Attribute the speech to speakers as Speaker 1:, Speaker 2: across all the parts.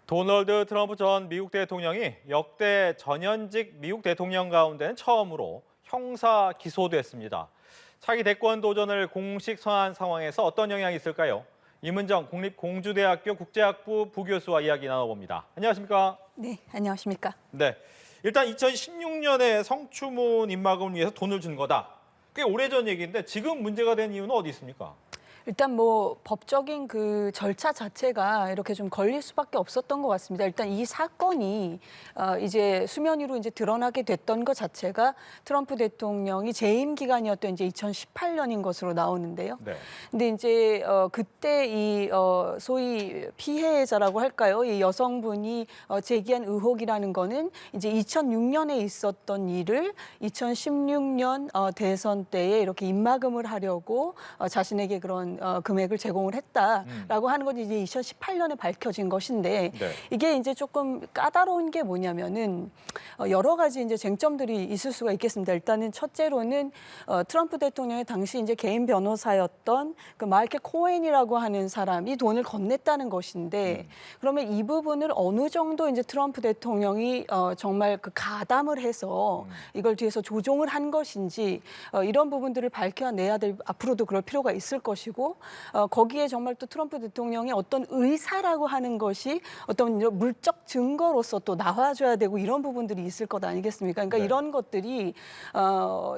Speaker 1: 도널드 트럼프 전 미국 대통령이 역대 전현직 미국 대통령 가운데는 처음으로 형사 기소됐습니다. 차기 대권 도전을 공식 선언한 상황에서 어떤 영향이 있을까요? 임은정 국립공주대학교 국제학부 부교수와 이야기 나눠봅니다. 안녕하십니까?
Speaker 2: 네, 안녕하십니까?
Speaker 1: 네, 일단 2016년에 성추문 입막음을 위해서 돈을 준 거다. 꽤 오래전 얘기인데 지금 문제가 된 이유는 어디 있습니까?
Speaker 2: 일단 뭐 법적인 그 절차 자체가 이렇게 좀 걸릴 수밖에 없었던 것 같습니다. 일단 이 사건이 이제 수면 위로 이제 드러나게 됐던 것 자체가 트럼프 대통령이 재임 기간이었던 이제 2018년인 것으로 나오는데요.
Speaker 1: 네.
Speaker 2: 근데 이제 그때 이 소위 피해자라고 할까요? 이 여성분이 제기한 의혹이라는 거는 이제 2006년에 있었던 일을 2016년 대선 때에 이렇게 입막음을 하려고 자신에게 그런 금액을 제공을 했다라고 하는 것이 이제 2018년에 밝혀진 것인데
Speaker 1: 네.
Speaker 2: 이게 이제 조금 까다로운 게 뭐냐면은 여러 가지 이제 쟁점들이 있을 수가 있겠습니다. 일단은 첫째로는 트럼프 대통령의 당시 이제 개인 변호사였던 그 마이클 코엔이라고 하는 사람이 돈을 건넸다는 것인데 그러면 이 부분을 어느 정도 이제 트럼프 대통령이 정말 그 가담을 해서 이걸 뒤에서 조종을 한 것인지 이런 부분들을 밝혀내야 될 앞으로도 그럴 필요가 있을 것이고 거기에 정말 또 트럼프 대통령의 어떤 의사라고 하는 것이 어떤 물적 증거로서 또 나와줘야 되고 이런 부분들이 있을 것 아니겠습니까? 그러니까
Speaker 1: 네.
Speaker 2: 이런 것들이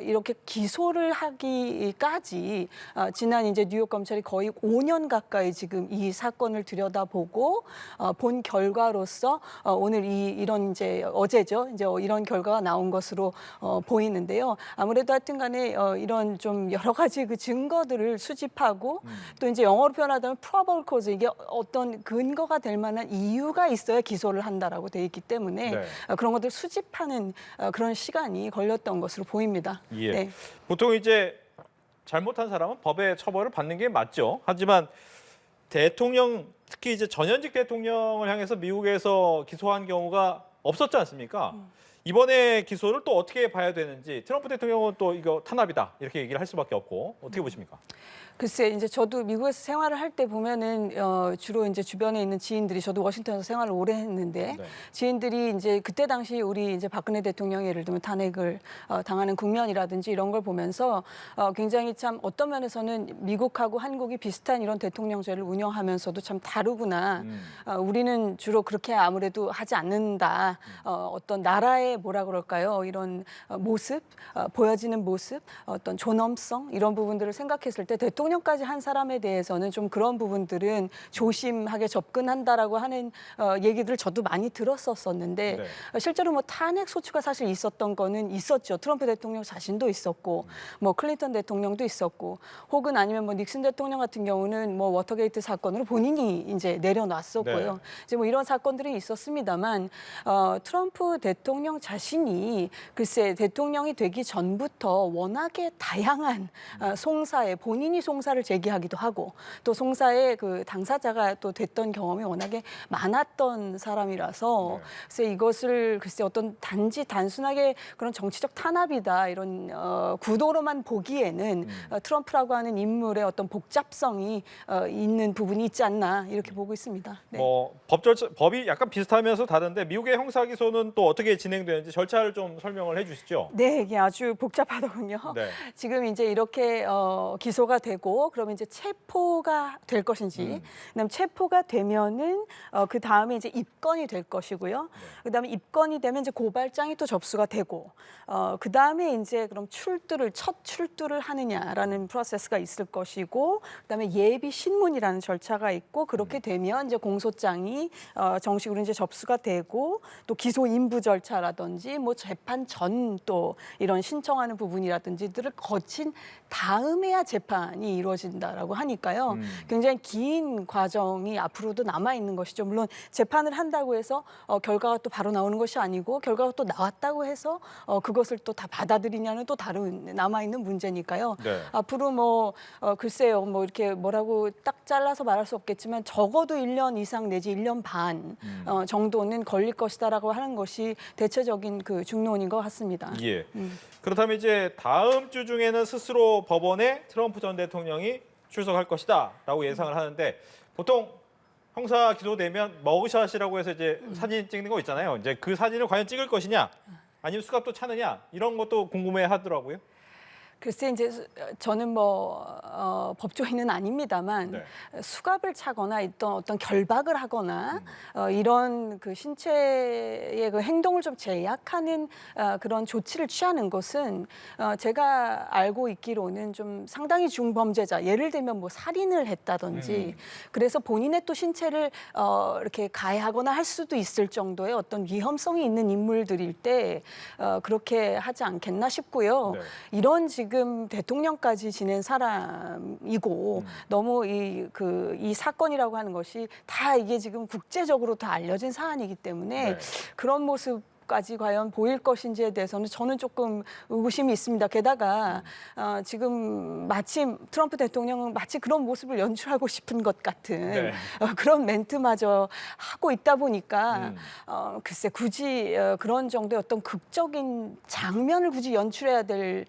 Speaker 2: 이렇게 기소를 하기까지 지난 이제 뉴욕 검찰이 거의 5년 가까이 지금 이 사건을 들여다보고 본 결과로서 오늘 이런 이제 어제죠. 이제 이런 결과가 나온 것으로 보이는데요. 아무래도 하여튼간에 이런 좀 여러 가지 그 증거들을 수집하고 또 이제 영어로 표현하자면 probable cause 이게 어떤 근거가 될 만한 이유가 있어야 기소를 한다라고 돼 있기 때문에
Speaker 1: 네.
Speaker 2: 그런 것들 수집하는 그런 시간이 걸렸던 것으로 보입니다.
Speaker 1: 예.
Speaker 2: 네.
Speaker 1: 보통 이제 잘못한 사람은 법의 처벌을 받는 게 맞죠. 하지만 대통령, 특히 이제 전현직 대통령을 향해서 미국에서 기소한 경우가 없었지 않습니까? 이번에 기소를 또 어떻게 봐야 되는지 트럼프 대통령은 또 이거 탄압이다 이렇게 얘기를 할 수밖에 없고 어떻게 보십니까?
Speaker 2: 글쎄 이제 저도 미국에서 생활을 할 때 보면은 주로 이제 주변에 있는 지인들이 저도 워싱턴에서 생활을 오래 했는데
Speaker 1: 네.
Speaker 2: 지인들이 이제 그때 당시 우리 이제 박근혜 대통령이 예를 들면 탄핵을 당하는 국면이라든지 이런 걸 보면서 굉장히 참 어떤 면에서는 미국하고 한국이 비슷한 이런 대통령제를 운영하면서도 참 다르구나. 우리는 주로 그렇게 아무래도 하지 않는다. 어떤 나라의 뭐라 그럴까요? 이런 모습, 보여지는 모습, 어떤 존엄성 이런 부분들을 생각했을 때 대통령까지 한 사람에 대해서는 좀 그런 부분들은 조심하게 접근한다라고 하는 얘기들을 저도 많이 들었었는데
Speaker 1: 네.
Speaker 2: 실제로 뭐 탄핵 소추가 사실 있었던 거는 있었죠. 트럼프 대통령 자신도 있었고 뭐 클린턴 대통령도 있었고 혹은 아니면 뭐 닉슨 대통령 같은 경우는 뭐 워터게이트 사건으로 본인이 이제 내려놨었고요.
Speaker 1: 네.
Speaker 2: 이제 뭐 이런 사건들이 있었습니다만 트럼프 대통령 자신이 글쎄 대통령이 되기 전부터 워낙에 다양한 송사에 본인이 송사를 제기하기도 하고 또 송사의 그 당사자가 또 됐던 경험이 워낙에 많았던 사람이라서
Speaker 1: 네.
Speaker 2: 글쎄 이것을 글쎄 어떤 단순하게 그런 정치적 탄압이다 이런 구도로만 보기에는 트럼프라고 하는 인물의 어떤 복잡성이 있는 부분이 있지 않나 이렇게 보고 있습니다. 네.
Speaker 1: 뭐 법이 약간 비슷하면서 다른데 미국의 형사 기소는 또 어떻게 진행되는지 절차를 좀 설명을 해주시죠.
Speaker 2: 네, 이게 아주 복잡하더군요.
Speaker 1: 네.
Speaker 2: 지금 이제 이렇게 기소가 되고 그러면 이제 체포가 될 것인지, 그다음 체포가 되면은 그 다음에 이제 입건이 될 것이고요. 그다음에 입건이 되면 이제 고발장이 또 접수가 되고, 그 다음에 이제 그럼 첫 출두를 하느냐라는 프로세스가 있을 것이고, 그다음에 예비 신문이라는 절차가 있고 그렇게 되면 이제 공소장이 정식으로 이제 접수가 되고 또 기소 인부 절차라든지 뭐 재판 전 또 이런 신청하는 부분이라든지들을 거친 다음에야 재판이 이루어진다라고 하니까요. 굉장히 긴 과정이 앞으로도 남아 있는 것이죠. 물론 재판을 한다고 해서 결과가 또 바로 나오는 것이 아니고 결과가 또 나왔다고 해서 그것을 또 다 받아들이냐는 또 다른 남아 있는 문제니까요.
Speaker 1: 네.
Speaker 2: 앞으로 뭐 글쎄요, 뭐 이렇게 뭐라고 딱 잘라서 말할 수 없겠지만 적어도 1년 이상 내지 1년 반 정도는 걸릴 것이다라고 하는 것이 대체적인 그 중론인 것 같습니다.
Speaker 1: 예. 그렇다면 이제 다음 주 중에는 스스로 법원에 트럼프 전 대통령이 출석할 것이다라고 예상을 하는데 보통 형사 기소되면 머그샷이라고 해서 이제 사진 찍는 거 있잖아요. 이제 그 사진을 과연 찍을 것이냐, 아니면 수갑도 차느냐 이런 것도 궁금해하더라고요.
Speaker 2: 글쎄 이제 저는 뭐 법조인은 아닙니다만
Speaker 1: 네.
Speaker 2: 수갑을 차거나 어떤 결박을 하거나 이런 그 신체의 그 행동을 좀 제약하는 그런 조치를 취하는 것은 제가 알고 있기로는 좀 상당히 중범죄자, 예를 들면 뭐 살인을 했다든지 그래서 본인의 또 신체를 이렇게 가해하거나 할 수도 있을 정도의 어떤 위험성이 있는 인물들일 때 그렇게 하지 않겠나 싶고요.
Speaker 1: 네.
Speaker 2: 이런 지금 대통령까지 지낸 사람이고 너무 이 사건이라고 하는 것이 다 이게 지금 국제적으로 다 알려진 사안이기 때문에
Speaker 1: 네.
Speaker 2: 그런 모습까지 과연 보일 것인지에 대해서는 저는 조금 의구심이 있습니다. 게다가 지금 마침 트럼프 대통령은 마치 그런 모습을 연출하고 싶은 것 같은
Speaker 1: 네.
Speaker 2: 그런 멘트마저 하고 있다 보니까 글쎄 굳이 그런 정도의 어떤 극적인 장면을 굳이 연출해야 될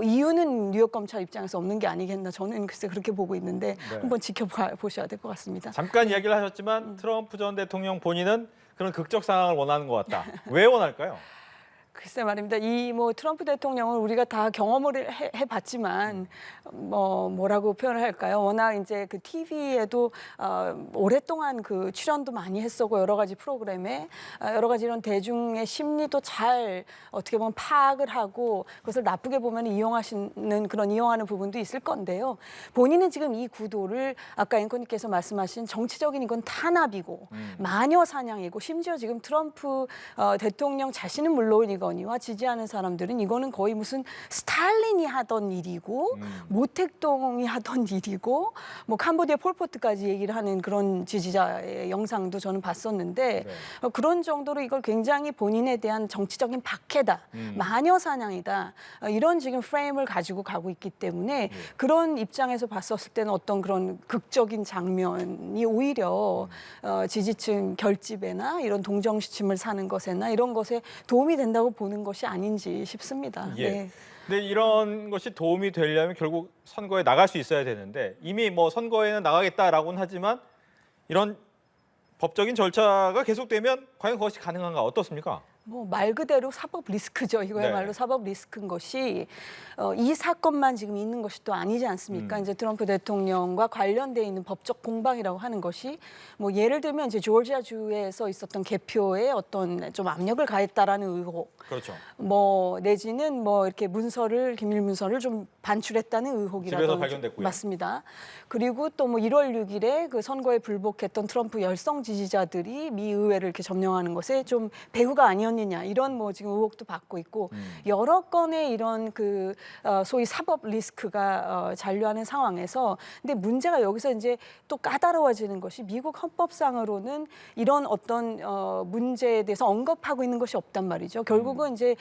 Speaker 2: 이유는 뉴욕 검찰 입장에서 없는 게 아니겠나 저는 글쎄 그렇게 보고 있는데
Speaker 1: 네.
Speaker 2: 한번 지켜보셔야 될 것 같습니다.
Speaker 1: 잠깐 이야기를 하셨지만 트럼프 전 대통령 본인은 그런 극적 상황을 원하는 것 같다. 왜 원할까요?
Speaker 2: 글쎄 말입니다. 이 뭐 트럼프 대통령을 우리가 다 경험을 해봤지만 뭐라고 표현을 할까요? 워낙 이제 그 TV에도 오랫동안 그 출연도 많이 했었고 여러 가지 프로그램에 여러 가지 이런 대중의 심리도 잘 어떻게 보면 파악을 하고 그것을 나쁘게 보면 이용하는 부분도 있을 건데요. 본인은 지금 이 구도를 아까 앵커님께서 말씀하신 정치적인 이건 탄압이고 마녀 사냥이고 심지어 지금 트럼프 대통령 자신은 물론이거니와 지지하는 사람들은 이거는 거의 무슨 스탈린이 하던 일이고 모택동이 하던 일이고 뭐 캄보디아 폴포트까지 얘기를 하는 그런 지지자의 영상도 저는 봤었는데
Speaker 1: 네.
Speaker 2: 그런 정도로 이걸 굉장히 본인에 대한 정치적인 박해다, 마녀 사냥이다 이런 지금 프레임을 가지고 가고 있기 때문에 그런 입장에서 봤었을 때는 어떤 그런 극적인 장면이 오히려 지지층 결집에나 이런 동정심을 사는 것에나 이런 것에 도움이 된다고 보는 것이 아닌지 싶습니다.
Speaker 1: 예.
Speaker 2: 네.
Speaker 1: 근데 이런 것이 도움이 되려면 결국 선거에 나갈 수 있어야 되는데 이미 뭐 선거에는 나가겠다라고는 하지만 이런 법적인 절차가 계속되면 과연 그것이 가능한가 어떻습니까?
Speaker 2: 뭐 말 그대로 사법 리스크죠. 이거야말로
Speaker 1: 네.
Speaker 2: 사법 리스크인 것이 이 사건만 지금 있는 것이 또 아니지 않습니까? 이제 트럼프 대통령과 관련돼 있는 법적 공방이라고 하는 것이 뭐 예를 들면 이제 조지아주에서 있었던 개표에 어떤 좀 압력을 가했다라는 의혹,
Speaker 1: 그렇죠.
Speaker 2: 뭐 내지는 뭐 이렇게 기밀 문서를 좀 반출했다는 의혹이라든지
Speaker 1: 집에서 발견됐고요.
Speaker 2: 맞습니다. 그리고 또 뭐 1월 6일에 그 선거에 불복했던 트럼프 열성 지지자들이 미 의회를 이렇게 점령하는 것에 좀 배후가 아니었느냐 이런 뭐 지금 의혹도 받고 있고 여러 건의 이런 그 소위 사법 리스크가 잔류하는 상황에서 근데 문제가 여기서 이제 또 까다로워지는 것이 미국 헌법상으로는 이런 어떤 문제에 대해서 언급하고 있는 것이 없단 말이죠. 결국은 이제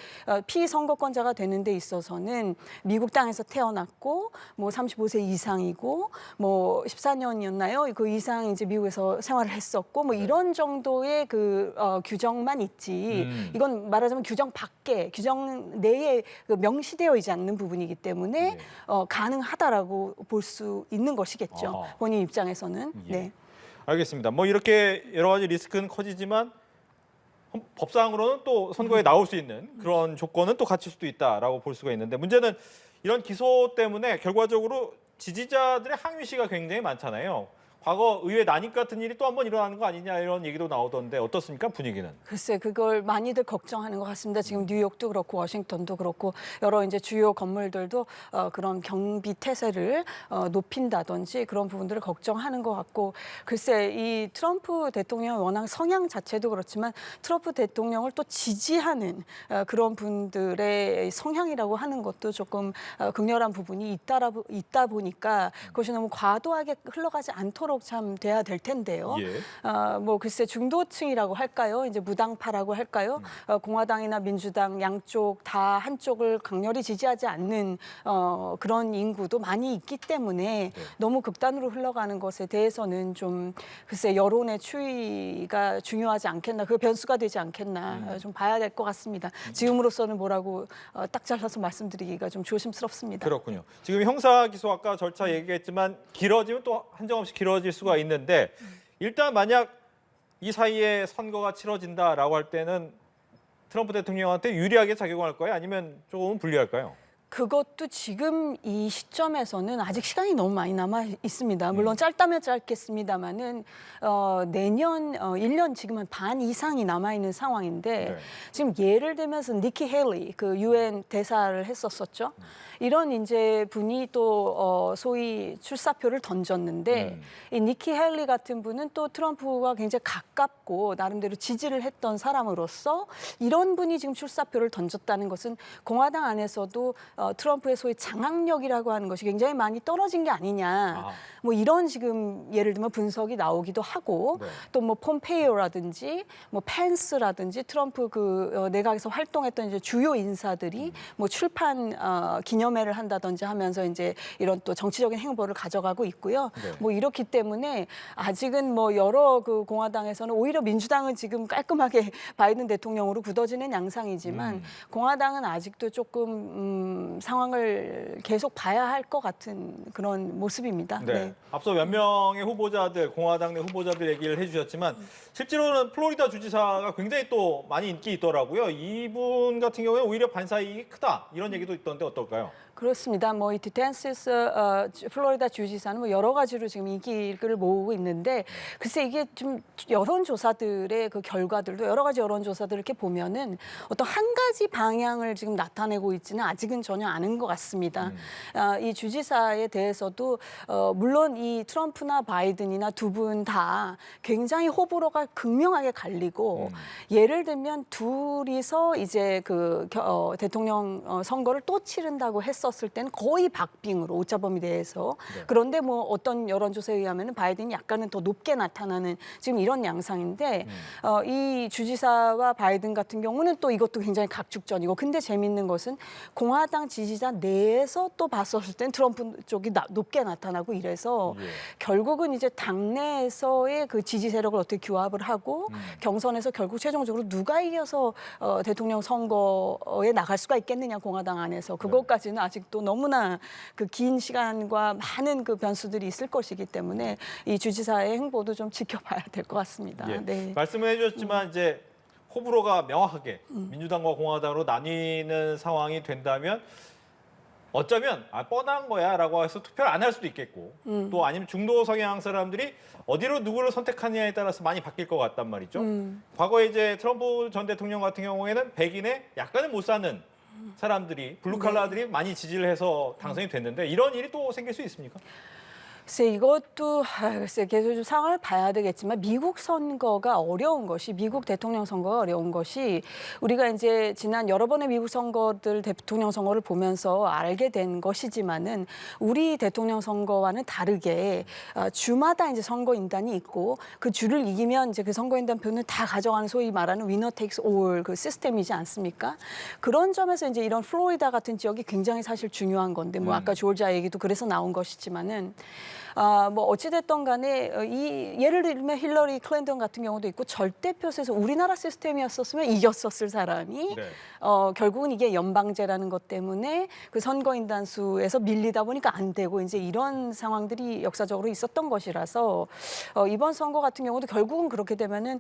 Speaker 2: 피선거권자가 되는 데 있어서는 미국 땅에서 태어났고 뭐 35세 이상이고 뭐 14년이었나요? 그 이상 이제 미국에서 생활을 했었고 뭐 이런 정도의 그 규정만 있지 이건 말하자면 규정 밖에 규정 내에 그 명시되어 있지 않는 부분이기 때문에
Speaker 1: 네.
Speaker 2: 가능하다라고 볼 수 있는 것이겠죠.
Speaker 1: 아하.
Speaker 2: 본인 입장에서는.
Speaker 1: 예.
Speaker 2: 네.
Speaker 1: 알겠습니다. 뭐 이렇게 여러 가지 리스크는 커지지만 법상으로는 또 선거에 나올 수 있는 그런 조건은 또 갖출 수도 있다라고 볼 수가 있는데 문제는 이런 기소 때문에 결과적으로 지지자들의 항의시가 굉장히 많잖아요. 과거 의회 난입 같은 일이 또 한 번 일어나는 거 아니냐 이런 얘기도 나오던데 어떻습니까 분위기는?
Speaker 2: 글쎄 그걸 많이들 걱정하는 것 같습니다. 지금 뉴욕도 그렇고 워싱턴도 그렇고 여러 이제 주요 건물들도 그런 경비 태세를 높인다든지 그런 부분들을 걱정하는 것 같고 글쎄 이 트럼프 대통령 워낙 성향 자체도 그렇지만 트럼프 대통령을 또 지지하는 그런 분들의 성향이라고 하는 것도 조금 극렬한 부분이 있다 보니까 그것이 너무 과도하게 흘러가지 않도록 참 돼야 될 텐데요.
Speaker 1: 예.
Speaker 2: 뭐 글쎄 중도층이라고 할까요? 이제 무당파라고 할까요? 공화당이나 민주당 양쪽 다 한쪽을 강렬히 지지하지 않는 그런 인구도 많이 있기 때문에 너무 극단으로 흘러가는 것에 대해서는 좀 글쎄 여론의 추이가 중요하지 않겠나, 그 변수가 되지 않겠나 좀 봐야 될 것 같습니다. 지금으로서는 뭐라고 딱 잘라서 말씀드리기가 좀 조심스럽습니다.
Speaker 1: 그렇군요. 지금 형사 기소 아까 절차 얘기했지만 길어지면 또 한정없이 길어질 수가 있는데 일단 만약 이 사이에 선거가 치러진다라고 할 때는 트럼프 대통령한테 유리하게 작용할 거예요? 아니면 조금 불리할까요?
Speaker 2: 그것도 지금 이 시점에서는 아직 시간이 너무 많이 남아 있습니다. 물론 짧다면 짧겠습니다만은 내년 1년 지금 한 반 이상이 남아 있는 상황인데
Speaker 1: 네.
Speaker 2: 지금 예를 들면서 니키 헬리 그 유엔 대사를 했었었죠. 이런 이제 분이 또 소위 출사표를 던졌는데 이 니키 헬리 같은 분은 또 트럼프가 굉장히 가깝고 나름대로 지지를 했던 사람으로서 이런 분이 지금 출사표를 던졌다는 것은 공화당 안에서도 트럼프의 소위 장악력이라고 하는 것이 굉장히 많이 떨어진 게 아니냐. 뭐 이런 지금 예를 들면 분석이 나오기도 하고
Speaker 1: 네.
Speaker 2: 또 뭐 폼페이오라든지 뭐 펜스라든지 트럼프 그 내각에서 활동했던 이제 주요 인사들이 뭐 출판 기념회를 한다든지 하면서 이제 이런 또 정치적인 행보를 가져가고 있고요.
Speaker 1: 네.
Speaker 2: 뭐 이렇기 때문에 아직은 뭐 여러 그 공화당에서는 오히려 민주당은 지금 깔끔하게 바이든 대통령으로 굳어지는 양상이지만 공화당은 아직도 조금 상황을 계속 봐야 할 것 같은 그런 모습입니다.
Speaker 1: 네. 앞서 몇 명의 후보자들, 공화당 내 후보자들 얘기를 해주셨지만 실제로는 플로리다 주지사가 굉장히 또 많이 인기 있더라고요. 이분 같은 경우에 오히려 반사이익이 크다 이런 얘기도 있던데 어떨까요?
Speaker 2: 그렇습니다. 뭐 이 디텐시스 플로리다 주지사는 뭐 여러 가지로 지금 인기를 모으고 있는데 글쎄 이게 좀 여론조사들의 그 결과들도 여러 가지 여론조사들 이렇게 보면은 어떤 한 가지 방향을 지금 나타내고 있지는 아직은 전혀 않은 것 같습니다. 이 주지사에 대해서도 물론 이 트럼프나 바이든이나 두 분 다 굉장히 호불호가 극명하게 갈리고 예를 들면 둘이서 이제 그 대통령 선거를 또 치른다고 했었을 때는 거의 박빙으로 오차범위 내에서 그런데 뭐 어떤 여론조사에 의하면 바이든이 약간은 더 높게 나타나는 지금 이런 양상인데 이 주지사와 바이든 같은 경우는 또 이것도 굉장히 각축전이고 근데 재밌는 것은 공화당 지지자 내에서 또 봤었을 땐 트럼프 쪽이 높게 나타나고 이래서 결국은 이제 당내에서의 그 지지 세력을 어떻게 규합을 하고 경선에서 결국 최종적으로 누가 이겨서 대통령 선거에 나갈 수가 있겠느냐 공화당 안에서 그것까지는 아직도 너무나 그 긴 시간과 많은 그 변수들이 있을 것이기 때문에 이 주지사의 행보도 좀 지켜봐야 될 것 같습니다.
Speaker 1: 예.
Speaker 2: 네.
Speaker 1: 말씀을 해주셨지만 이제 호불호가 명확하게 민주당과 공화당으로 나뉘는 상황이 된다면 어쩌면 뻔한 거야라고 해서 투표를 안 할 수도 있겠고 또 아니면 중도 성향 사람들이 어디로 누구를 선택하느냐에 따라서 많이 바뀔 것 같단 말이죠. 과거에 이제 트럼프 전 대통령 같은 경우에는 백인의 약간은 못 사는 사람들이 블루칼라들이 많이 지지를 해서 당선이 됐는데 이런 일이 또 생길 수 있습니까?
Speaker 2: 글쎄 이것도 글쎄 계속 좀 상황을 봐야 되겠지만 미국 선거가 어려운 것이 미국 대통령 선거가 어려운 것이 우리가 이제 지난 여러 번의 미국 선거들 대통령 선거를 보면서 알게 된 것이지만은 우리 대통령 선거와는 다르게 주마다 이제 선거인단이 있고 그 주를 이기면 이제 그 선거인단 표는 다 가져가는 소위 말하는 위너 테이크스 올 그 시스템이지 않습니까? 그런 점에서 이제 이런 플로리다 같은 지역이 굉장히 사실 중요한 건데 뭐 아까 조지아 얘기도 그래서 나온 것이지만은 뭐 어찌됐든 간에 예를 들면 힐러리 클린턴 같은 경우도 있고 절대표에서 우리나라 시스템이었었으면 이겼었을 사람이 결국은 이게 연방제라는 것 때문에 그 선거인단 수에서 밀리다 보니까 안 되고 이제 이런 상황들이 역사적으로 있었던 것이라서 이번 선거 같은 경우도 결국은 그렇게 되면은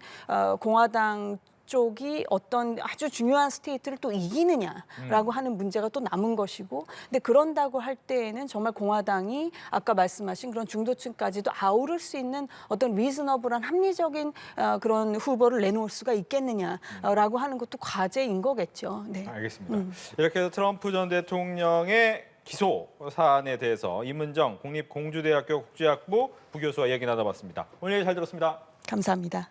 Speaker 2: 공화당 쪽이 어떤 아주 중요한 스테이트를 또 이기느냐라고 하는 문제가 또 남은 것이고 근데 그런다고 할 때에는 정말 공화당이 아까 말씀하신 그런 중도층까지도 아우를 수 있는 어떤 리즈너블한 합리적인 그런 후보를 내놓을 수가 있겠느냐라고 하는 것도 과제인 거겠죠. 네.
Speaker 1: 알겠습니다. 이렇게 해서 트럼프 전 대통령의 기소 사안에 대해서 이문정 국립공주대학교 국제학부 부교수와 얘기 나눠봤습니다. 오늘 얘기 잘 들었습니다.
Speaker 2: 감사합니다.